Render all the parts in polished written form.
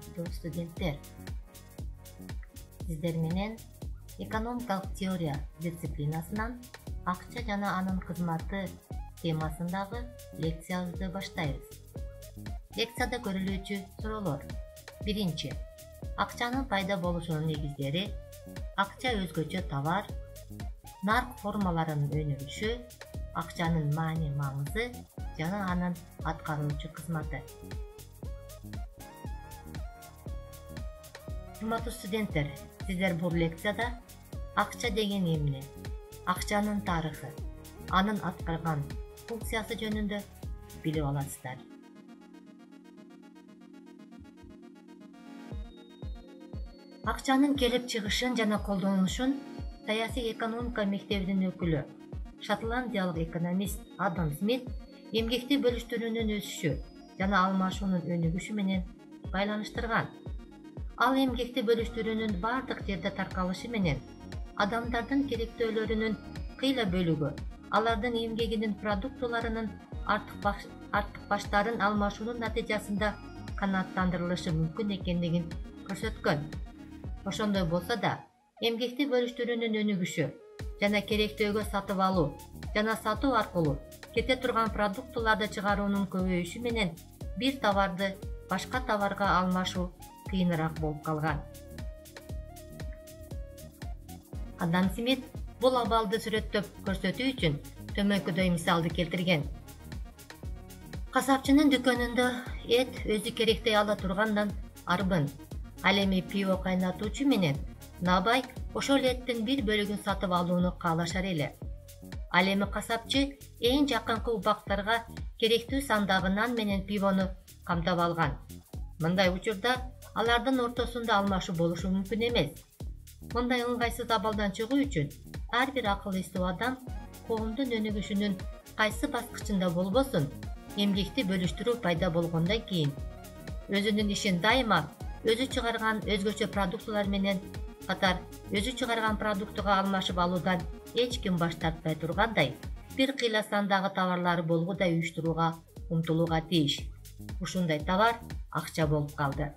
урматтуу студенттер, сиздер менен экономикалык теория дисциплинасынан акча жана анын кызматы темасындагы лекциябызды баштайбыз. Лекцияда көрүлүүчү суроолор: биринчи, акчанын пайда болушунун негиздери, акча өзгөчө товар, нарк формаларынын өнүгүшү, акчанын маани маңызы жана анын аткаруучу кызматы. Урматтуу студенттер, сиздер бул лекцияда акча деген эмне, акчанын тарыхы, анын аткарган функциясы жөнүндө билип аласыздар. Акчанын келип чыгышын жана колдонулушун саясий экономика мектебинин өкүлү, шотландиялык экономист Адам Смит эмгекти бөлүштүрүүнүн өсүшү жана алмашуунун өнүгүшү менен байланыштырган. Ал эмгекти бөлүштүрүүнүн бардык жерде таркалышы менен адамдардын керектөөлөрүнүн кыйла бөлүгү алардын эмгегинин продуктыларынын артыкбаштарын алмашуунун натыйжасында канааттандырылышы мүмкүн экендигин көрсөткөн. Ошондой болсо да, эмгекти бөлүштүрүүнүн өнүгүшү жана керектөөгө сатып алуу жана сатуу аркылуу кете турган продуктыларды чыгаруунун көбөйүшү менен бир товарды башка товарга алмашуу кыйыныраак болуп калган. Адам Смит бул абалды сүрөттөп көрсөтүү үчүн төмөнкүдөй мисалды келтирген. Касапчынын дүкөнүндө эт өзү керектей ала тургандан арбын. Ал эми пиво кайнатуучу менен набай ошол эттин бир бөлүгүн сатып алууну каалашар эле. Ал эми касапчы эң жакынкы убактарга керектүү сандагы нан менен пивону камтап алган. Мындай учурда алардын ортосунда алмашуу болушу мүмкүн эмес. Мындай ыңгайсыз абалдан чыгуу үчүн ар бир акыл эстүү адам коомдун өнүгүшүнүн кайсы баскычында болбосун, эмгекти бөлүштүрүү пайда болгондон кийин өзүнүн ишин дайыма өзү чыгарган өзгөчө продуктылар менен катар өзү чыгарган продуктуга алмашып алуудан эч ким баш тартпай тургандай бир кыйла сандагы товарлары болгудай уюштурууга умтулууга тийиш. Ушундай товар акча болуп калды.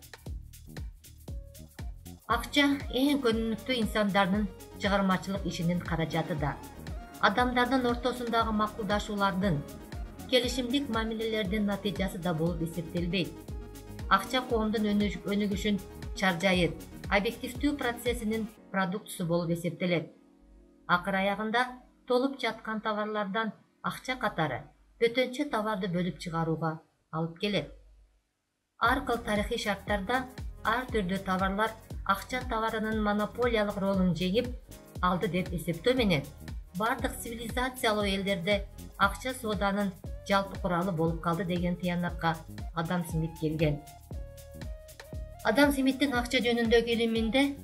Акча эң көрүнүктүү инсандардын чыгармачылык ишинин каражаты да. Адамдардын ортосундагы макулдашуулардын, келишимдик мамилелердин натыйжасы да болуп эсептелбейт. Акча коомдун өнүгүшүн чаржайыт, объективдүү процессинин продуктусу болуп эсептелет. Акыр аягында толуп жаткан товарлардан акча катары бөтөнчө товарды бөлүп чыгарууга алып келет. Ар кыл тарыхый шарттарда ар түрдүү товарлар акча товарынын монополиялык ролун жеңип алды деп эсептөө менен бардык цивилизациялуу элдерде акча сооданын жалпы куралы болуп калды деген тыянакка Адам Смит келген. Адам Смиттин акча жөнүндөгү илиминде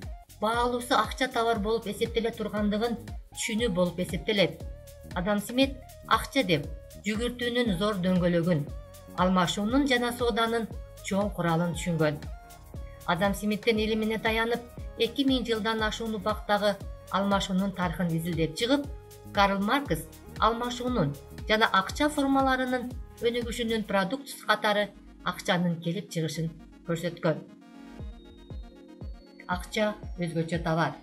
баалуусу акча товар болуп эсептеле тургандыгын түшүнүү болуп эсептелет. Адам Смит акча деп жүгүртүүнүн зор дөңгөлөгүн, алмашуунун жана сооданын чоң куралын түшүнгөн. Адам Смиттин илимине таянып 2000 жылдан ашуун убактагы алмашуунун тарыхын изилдеп чыгып, Карл Маркс алмашуунун жана акча формаларынын өнүгүшүнүн продуктусу катары акчанын келип чыгышын көрсөткөн. Акча өзгөчө товар.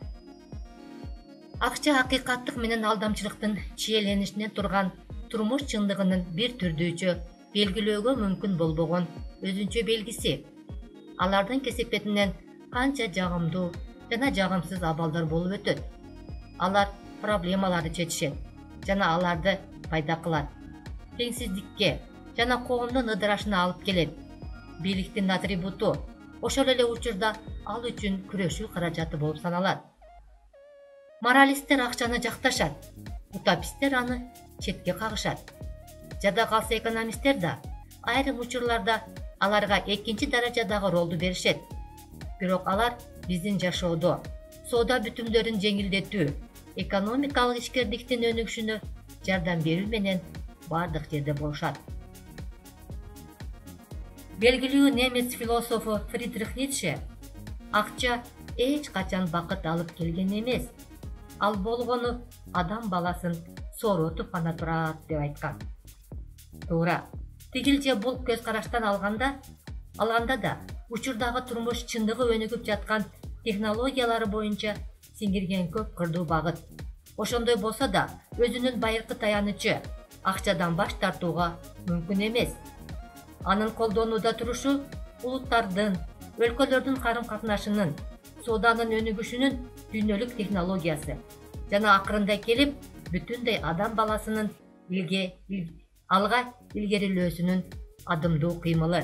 Акча акыйкаттык менен алдамчылыктын чиеленишинен турган турмуш чындыгынын бир түрдүүчө белгилөөгө мүмкүн болбогон өзүнчө белгиси. Алардын кесепетинен канча жагымдуу жана жагымсыз абалдар болуп өтөт. Алар проблемаларды чечишет жана аларды пайда кылат. Теңсиздикке жана коомдун ыдырашына алып келет. Бийликтин атрибуту, ошол эле учурда ал үчүн күрөшүү каражаты болуп саналат. Моралисттер акчаны жакташат, утописттер аны четке кагышат. Жада калса экономисттер да айрым учурларда аларга экинчи даражадагы ролду беришет. Бирок алар биздин жашоодо соода бүтүмдөрүн жеңилдетүү, экономикалык ишкердиктин өнүгүшүнө жардам берүү менен бардык жерде болушат. Белгилүү немец философу Фридрих Ницше акча эч качан бакыт алып келген эмес, ал болгону адам баласын сооротуп гана турат деп айткан. Туура, тигилже бул көз караштан алганда да учурдагы турмуш чындыгы өнүгүп жаткан технологиялары боюнча сиңирген көп кырдуу багыт. Ошондой болсо да, өзүнүн байыркы таянычы акчадан баш тартууга мүмкүн эмес. Анын колдонууда турушу улуттардын, өлкөлөрдүн карым-катнашынын, сооданын өнүгүшүнүн дүйнөлүк технологиясы жана акырында келип бүтүндөй адам баласынын алга илгерилөөсүнүн адымдуу кыймылы.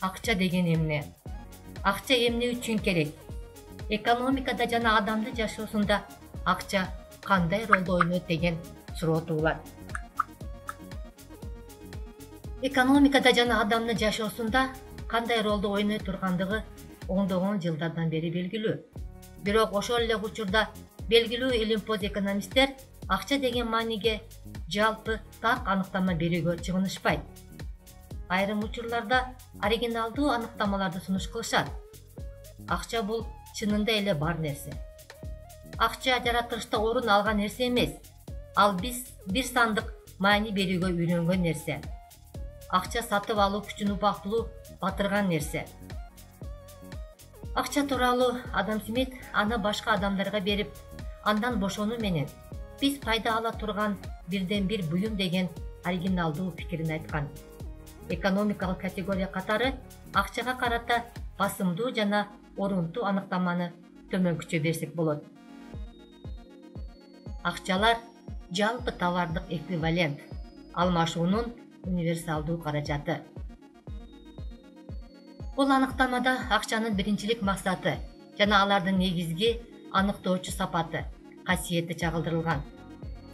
Акча деген эмне? Акча эмне үчүн керек? Экономикада жана адамдын жашоосунда акча кандай ролду ойнойт деген суроо туулат. Экономикада жана адамдын жашоосунда кандай ролду ойной тургандыгы ондогон жылдардан бери белгилүү. Бирок ошол эле учурда белгилүү илимпоз экономисттер акча деген мааниге жалпы так аныктама берүүгө чыгынышпайт. Айрым учурларда оригиналдуу аныктамаларды сунуш кылышат. Акча бул чынында эле бар нерсе. Акча жаратылышта орун алган нерсе эмес. Ал бир сандык маани берүүгө үйрөнгөн нерсе. Акча сатып алуу күчүн убактылуу батырган нерсе. Акча тууралуу Адам Смит аны башка адамдарга берип, андан бошонуу менен биз пайда ала турган бирден бир буюм деген оригиналдуу пикирин айткан. Экономикалык категория катары акчага карата басымдуу жана орунтуу аныктаманы төмөнкүчө берсек болот. Акчалар жалпы товардык эквивалент, алмашуунун универсалдуу каражаты. Бул аныктамада акчанын биринчилик максаты жана алардын негизги аныктоочу сапаты, касиети чагылдырылган.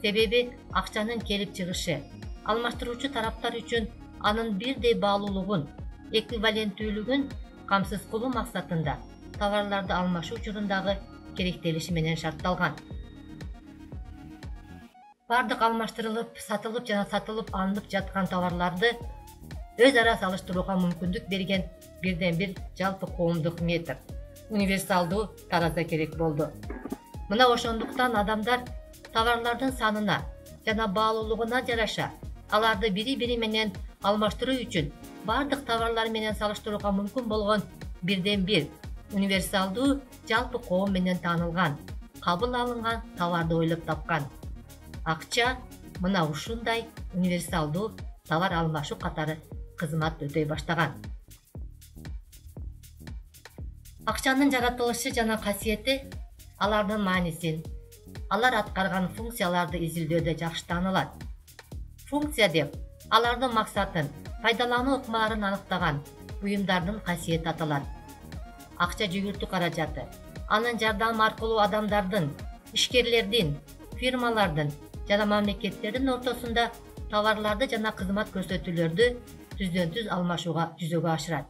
Себеби акчанын келип чыгышы алмаштыруучу тараптар үчүн анын бирдей баалуулугун, эквиваленттүүлүгүн камсыз кылуу максатында товарларды алмашуу учурундагы керектелиши менен шартталган. Бардык алмаштырылып, сатылып жана сатылып алынып жаткан товарларды өз ара салыштырууга мүмкүндүк берген бирден бир жалпы коомдук метод, универсалдуу тараза керек болду. Мына ошондуктан адамдар товарлардын санына жана баалуулугуна жараша аларды бири-бири менен алмаштыруу үчүн бардык товарлар менен салыштырууга мүмкүн болгон бирден бир универсалдуу жалпы коом менен таанылган, кабыл алынган товарды ойлоп тапкан. Акча мына ушундай универсалдуу товар алмашуу катары кызмат өтөй баштаган. Акчанын жаратылышы жана касиети алардын маанисин, алар аткарган функцияларды изилдөөдө жакшы таанылат. Функция деп алардын максатын, пайдалануу ыкмаларын аныктаган буюмдардын касиети аталат. Акча жүгүртүү каражаты анын жардамы аркылуу адамдардын, ишкерлердин, фирмалардын жана мамлекеттердин ортосунда товарларды жана кызмат көрсөтүүлөрдү түздөн-түз алмашууга жүзөгө ашырат.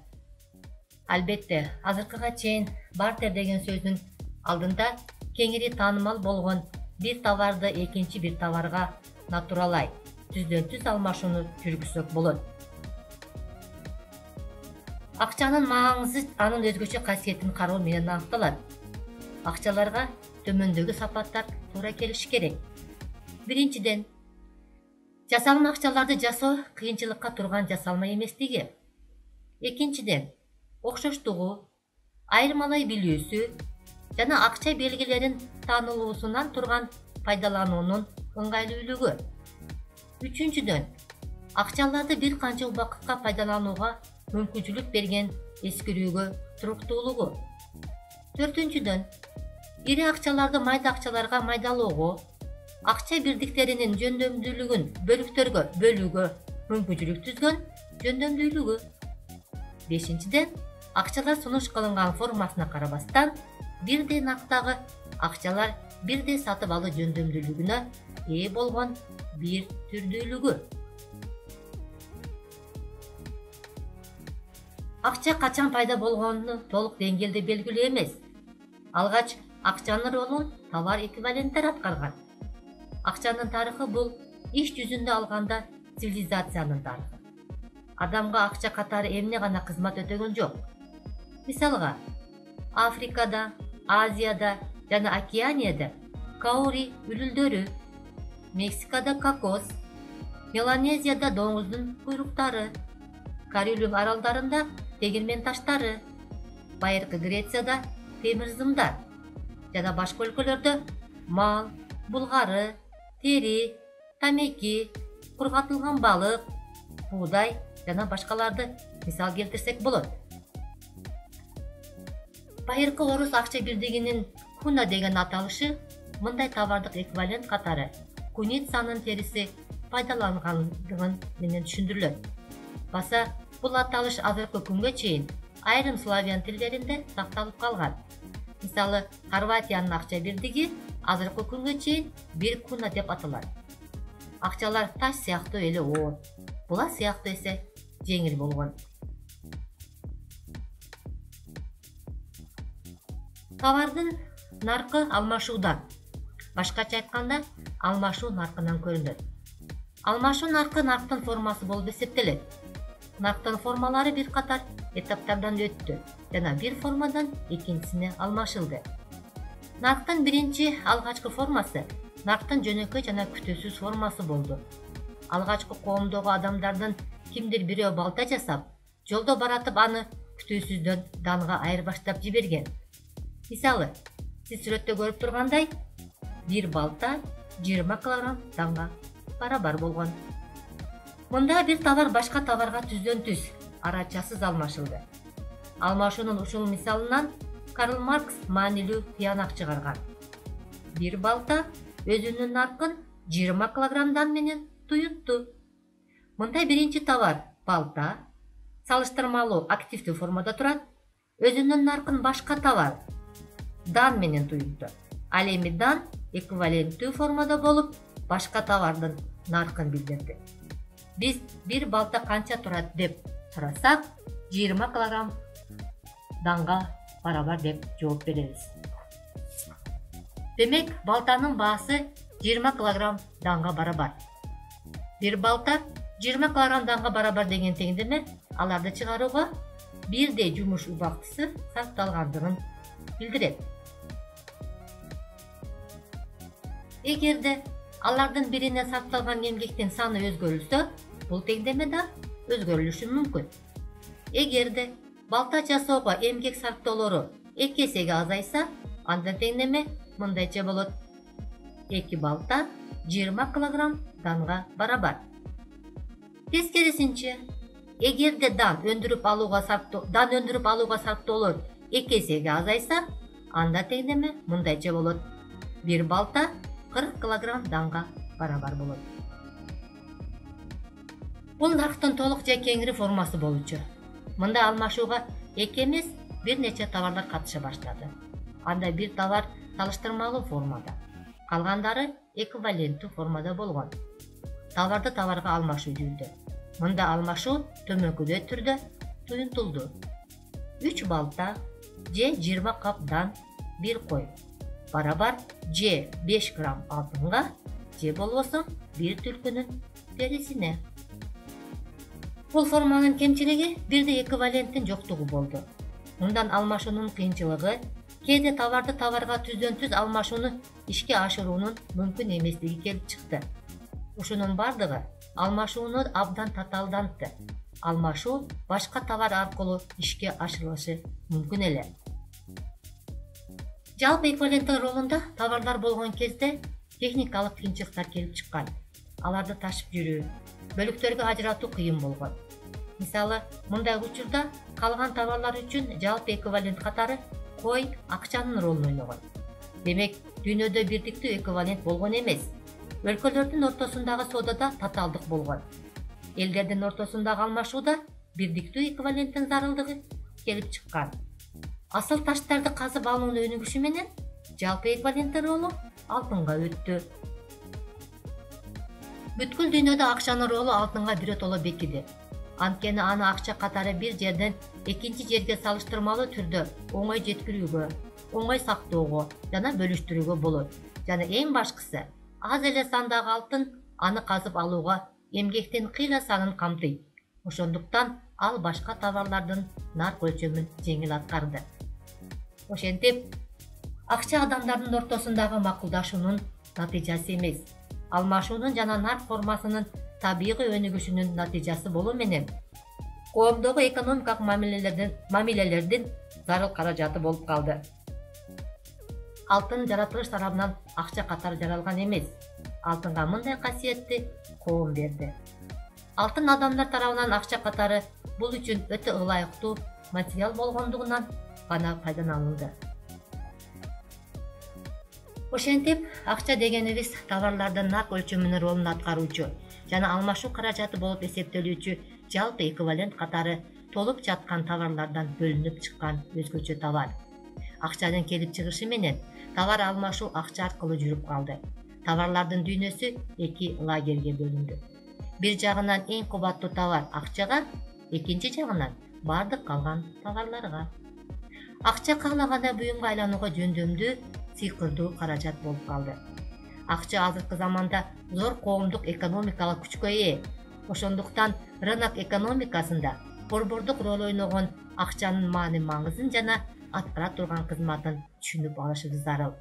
Албетте, азыркыга чейин бартер деген сөздүн алдында кеңири таанымал болгон бир товарды экинчи бир товарга натуралай, түздөн-түз алмашууну жүргүзсөк болот. Акчанын маңызы анын өзгөчө касиетин кароо менен аныкталат. Акчаларга төмөндөгү сапаттар туура келиши керек. Биринчиден, жасалма акчаларды жасоо кыйынчылыкка турган жасалма эместиги. Экинчиден, окшоштугу, айырмалай билүүсү жана акча белгилерин таанылуусунан турган пайдалануунун ыңгайлуулугу. Үчүнчүдөн, акчаларды бир канча убакытка пайдаланууга мүмкүнчүлүк берген эскирүүгө туруктуулугу. Төртүнчүдөн, ири акчаларды майда акчаларга майдалоого, акча бирдиктеринин жөндөмдүүлүгүн бөлүктөргө бөлүүгө мүмкүнчүлүк түзгөн жөндөмдүүлүгү. Бешинчиден, акчалар сунуш кылынган формасына карабастан бирдей нактагы акчалар бирдей сатып алуу жөндөмдүүлүгүнө ээ болгон бир түрдүүлүгү. Акча качан пайда болгонун толук деңгээлде белгилүү эмес. Алгач акчанын ролун товар эквиваленттер аткарган. Акчанын тарыхы бул иш жүзүндө алганда цивилизациянын тарыхы. Адамга акча катары эмне гана кызмат өтөгөн жок. Мисалга, Африкада, Азияда жана Океанияда каури үлүлдөрү, Мексикада кокос, Меланезияда доңуздун куйруктары, Карелиум аралдарында тегирмен таштары, байыркы Грецияда темир зымдар жана башка өлкөлөрдө мал, булгары, тери, тамеки, кургатылган балык, буудай жана башкаларды мисал келтирсек болот. Байыркы орус акча бирдигинин куна деген аталышы мындай товардык эквивалент катары куницанын териси пайдалангандыгы менен түшүндүрүлөт. Баса бул аталыш азыркы күнгө чейин айрым славян тилдеринде сакталып калган. Мисалы, Хорватиянын акча бирдиги азыркы күнгө чейин бир куна деп аталат. Акчалар таш сыяктуу эле оор, була сыяктуу эсе жеңил болгон. Товардын наркы алмашуудан, башкача айтканда, алмашуу наркынан көрүнөт. Алмашуу наркы нарктын формасы болуп эсептелет. Нарктын формалары бир катар этаптардан өттү жана бир формадан экинчисине алмашылды. Нарктын биринчи алгачкы формасы нарктын жөнөкөй жана күтүүсүз формасы болду. Алгачкы коомдогу адамдардын кимдир бирөө балта жасап, жолдо баратып аны күтүүсүздөн данга айырбаштап жиберген. Мисалы, сиз сүрөттө көрүп тургандай, бир балта 20 килограмм данга барабар болгон. Мында бир товар башка товарга түздөн түз, арачасыз алмашылды. Алмашуунун ушул мисалынан Карл Маркс маанилүү тыянак чыгарган. Бир балта өзүнүн наркын 20 килограммдан менен туютту. Мындай биринчи товар балта салыштырмалуу активдүү формада турат, өзүнүн наркын башка товар дан менен туютту. Ал эми дан эквиваленттүү формада болуп, башка товардын наркын билдирди. Биз бир балта канча турат деп сурасак, 20 килограмм данга барабар деп жооп беребиз. Демек, балтанын баасы 20 килограмм данга барабар. Бир балта 20 килограмм данга барабар деген теңдеме аларды чыгарууга бирдей жумуш убактысы сарпталгандыгын билдирет. Эгерде алардын бирине сарпталган эмгектин саны өзгөрүлсө, бул теңдеме да өзгөрүлүшү мүмкүн. Эгерде балта жасоого эмгек сарптоолору 2 эсеге азайса, анда теңдеме мындайча болот: 2 балта 20 килограмм данга барабар. Тескерисинче, эгерде дан өндүрүп алууга сарптоолор 2 эсеге азайса, анда теңдеме мындайча болот: 1 балта 40 килограмм данга барабар болот. Бул нарктын толук же кеңири формасы болчу. Мында алмашууга эки эмес, бир нече товарлар катыша баштады. Анда бир товар салыштырмалуу формада, калгандары эквиваленттүү формада болгон. Товарды товарга алмашуу жүрдү. Мында алмашуу төмөнкүдөй түрдө туюнтулду. 3 балта же 20 кап дан, 1 кой барабар же 5 грамм алтынга, же болбосо 1 түлкүнүн терисине. Бул форманын кемчилиги бирдей эквиваленттин жоктугу болду. Мындан алмашуунун кыйынчылыгы кээде товарды товарга түздөн түз алмашууну ишке ашыруунун мүмкүн эместиги келип чыкты. Ушунун бардыгы алмашууну абдан татаалдантты. Алмашуу башка товар аркылуу ишке ашырылышы мүмкүн эле. Жалпы эквиваленттин ролунда товарлар болгон кезде техникалык кыйынчылыктар келип чыккан. Аларды ташып жүрүү, бөлүктөргө ажыратуу кыйын болгон. Мисалы, мындай учурда калган товарлар үчүн жалпы эквивалент катары кой акчанын ролун ойногон. Демек, дүйнөдө бирдиктүү эквивалент болгон эмес. Өлкөлөрдүн ортосундагы соодада татаалдык болгон. Элдердин ортосундагы алмашууда бирдиктүү эквиваленттин зарылдыгы келип чыккан. Асыл таштарды казып алуунун өнүгүшү менен жалпы эквиваленттин ролу алтынга өттү. Бүткүл дүйнөдө акчанын ролу алтынга биротоло бекиди. Анткени аны акча катары бир жерден экинчи жерге салыштырмалуу түрдө оңой жеткирүүгө, оңой сактоого жана бөлүштүрүүгө болот. Жана эң башкысы, аз эле сандагы алтын аны казып алууга эмгектин кыйла санын камтыйт. Ошондуктан ал башка товарлардын нарк өлчөмүн жеңил аткарды. Ошентип, акча адамдардын ортосундагы макулдашуунун натыйжасы эмес, алмашуунун жана нарк формасынын табигый өнүгүшүнүн натыйжасы болуу менен коомдогу экономикалык мамилелердин зарыл каражаты болуп калды. Алтын жаратылыш тарабынан акча катары жаралган эмес. Алтынга мындай касиетти коом берди. Алтын адамдар тарабынан акча катары бул үчүн өтө ылайыктуу материал болгондугунан гана пайдаланылды. Ошентип, акча дегенибиз товарлардын нарк өлчөмүнүн ролун аткаруучу жана алмашуу каражаты болуп эсептелүүчү жалпы эквивалент катары толуп жаткан товарлардан бөлүнүп чыккан өзгөчө товар. Акчанын келип чыгышы менен товар алмашуу акча аркылуу жүрүп калды. Товарлардын дүйнөсү эки лагерге бөлүндү. Бир жагынан эң кымбаттуу товар акчага, экинчи жагынан бардык калган товарларга. Акча каалаганда буюмга айланууга жөндөмдүү, сыйкырдуу каражат болуп калды. Акча азыркы заманда зор коомдук экономикалык күчкө ээ. Ошондуктан рынок экономикасында борбордук роль ойногон акчанын маани маңызын жана аткара турган кызматын түшүнүп алышыбыз зарыл.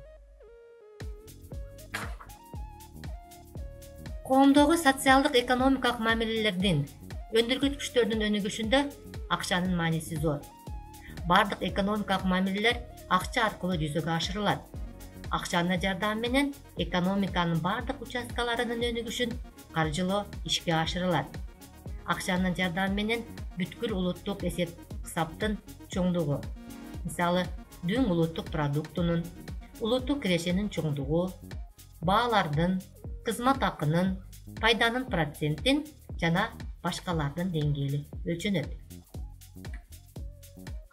Коомдогу социалдык экономикалык мамилелердин өндүргүч күчтөрдүн өнүгүшүндө акчанын мааниси зор. Бардык экономикалык мамилелер акча аркылуу жүзөгө ашырылат. Акчанын жардамы менен экономиканын бардык участкаларынын өнүгүшүн каржылоо ишке ашырылат. Акчанын жардамы менен бүткүл улуттук эсеп-кысаптын чоңдугу, мисалы, дүң улуттук продуктунун, улуттук кирешенин чоңдугу, баалардын, кызмат акынын, пайданын процентин жана башкалардын деңгээли өлчөнөт.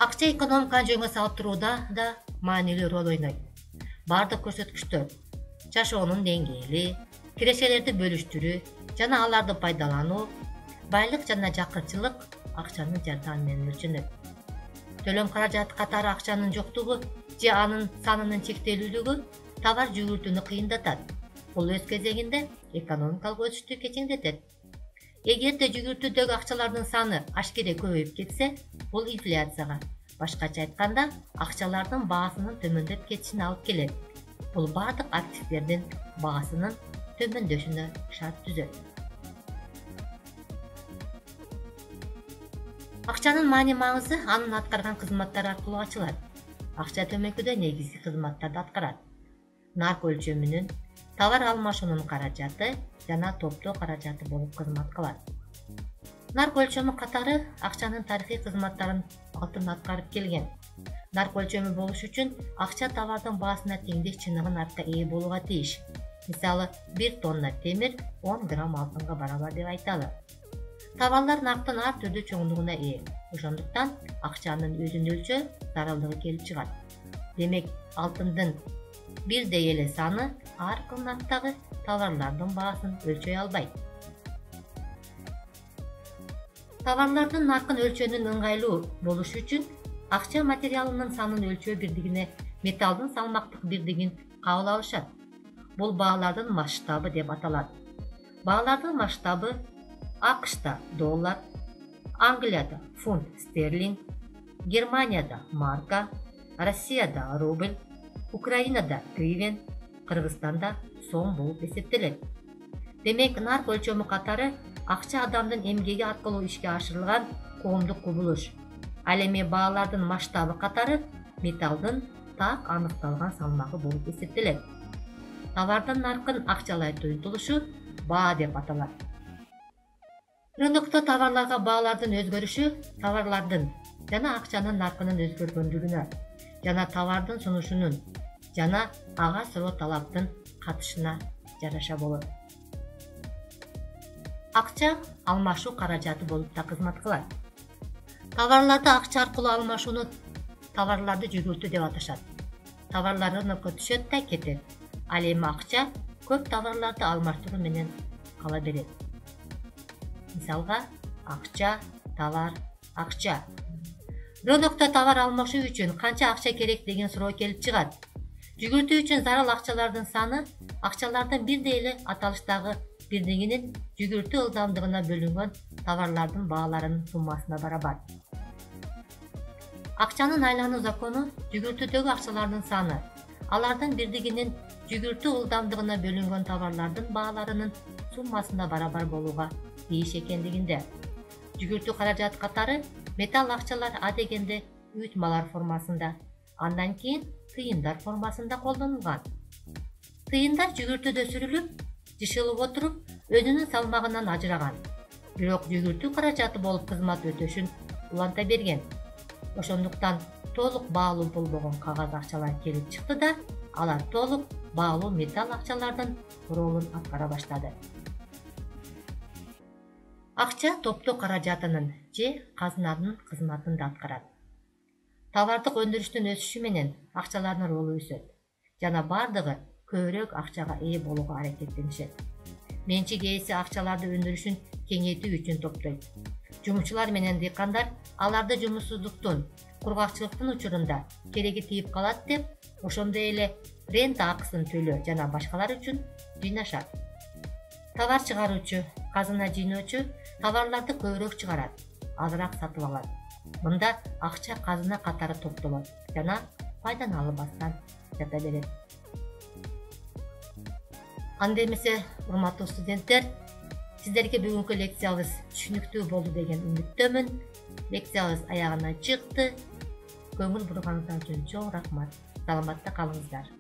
Акча экономиканы жөнгө салып турууда да маанилүү роль ойнойт. Бардык көрсөткүчтөр, жашоонун деңгээли, кирешелерди бөлүштүрүү жана аларды пайдалануу, байлык жана жакырчылык акчанын жардамы менен өлчөнөт. Төлөм каражаты катары акчанын жоктугу же анын санынын чектелүүлүгү товар жүгүртүүнү кыйындатат. Бул өз кезегинде экономикалык өсүштү кечеңдетет. Эгерде жүгүртүүдөгү акчалардын саны ашкере көбөйүп кетсе, бул инфляцияга, башкача айтканда, акчалардын баасынын төмөндөп кетишине алып келет. Бул бардык активдердин баасынын төмөндөшүнө шарт түзөт. Акчанын маани маңызы анын аткарган кызматтары аркылуу ачылат. Акча төмөнкүдө негизги кызматтарды аткарат. Нарк өлчөмүнүн, товар алмашуунун каражаты жана топтоо каражаты болуп кызмат кылат. Нарк өлчөмү катары акчанын тарыхый кызматтарын алтын аткарып келген. Нарк өлчөмү болуш үчүн акча товардын баасына теңдеш чыныгы наркка ээ болууга тийиш. Мисалы, 1 тонна темир 10 грамм алтынга барабар деп айталы. Товарлар нарктын ар түрдүү чоңдугуна ээ. Ошондуктан акчанын өзүн өлчөө зарылдыгы келип чыгат. Демек, алтындын бирдей эле саны ар кыл нарктагы товарлардын баасын өлчөй албайт. Товарлардын наркын өлчөөнүн ыңгайлуу болушу үчүн акча материалынын санын өлчөө бирдигине металлдын салмактык бирдигин кабыл алышат. Бул баалардын масштабы деп аталат. Баалардын масштабы АКШта доллар, Англияда фунт стерлинг, Германияда марка, Россияда рубль, Украинада гривен, Кыргызстанда сом болуп эсептелет. Демек, нарк өлчөмү катары акча адамдын эмгеги аркылуу ишке ашырылган коомдук кубулуш. Ал эми баалардын масштабы катары металлдын так аныкталган салмагы болуп эсептелет. Товардын наркын акчалай туюнтулушу баа деп аталат. Рынокто товарларга баалардын өзгөрүшү товарлардын жана акчанын наркынын өзгөргөндүгүнө жана товардын сунушунун жана ага суроо талаптын катышына жараша болот. Акча алмашуу каражаты болуп да кызмат кылат. Товарларды акча аркылуу алмашууну товарларды жүгүртүү деп аташат. Товарлар рынокко түшөт да кетет. Ал эми акча көп товарларды алмаштыруу менен кала берет. Мисалга, акча, товар, акча. Рынокто товар алмашуу үчүн канча акча керек деген суроо келип чыгат. Жүгүртүү үчүн зарыл акчалардын саны акчалардын бирдей эле аталыштагы бирдигинин жүгүртүү ылдамдыгына бөлүнгөн товарлардын бааларынын суммасына барабар. Акчанын айлануу закону жүгүртүүдөгү акчалардын саны алардын бирдигинин жүгүртүү ылдамдыгына бөлүнгөн товарлардын бааларынын суммасына барабар болууга тийиш экендигинде. жүгүртүү каражат катары металл акчалар адегенде уютмалар формасында, андан кийин тыйындар формасында колдонулган. Тыйындар жүгүртүдө сүрүлүп, жышылып отуруп, өзүнүн салмагынан ажыраган. Бирок жүгүртүү каражаты болуп кызмат өтөшүн уланта берген. Ошондуктан толук баалуу болбогон кагаз акчалар келип чыкты да, алар толук баалуу металл акчалардын ролун аткара баштады. Акча топтоо каражатынын же казынанын кызматын да аткарат. Товардык өндүрүштүн өсүшү менен акчалардын ролу өсөт жана бардыгы көбүрөөк акчага ээ болууга аракеттенишет. Менчик ээси акчаларды өндүрүшүн кеңейтүү үчүн топтойт. Жумушчулар менен дыйкандар аларды жумушсуздуктун, кургакчылыктын учурунда кереги тийип калат деп, ошондой эле рента акысын төлөө жана башкалар үчүн жыйнашат. Товар чыгаруучу, казына жыйноочу товарларды көбүрөөк чыгарат, азыраак сатып алат. Мында акча казына катары топтолот жана пайданы албастан жата берет. Анда эмесе, урматтуу студенттер, сиздерге бүгүнкү лекциябыз түшүнүктүү болду деген үмүттөмүн. Лекциябыз аягына чыкты. Көңүл бурганыңыздар үчүн чоң рахмат. Саламатта калыңыздар.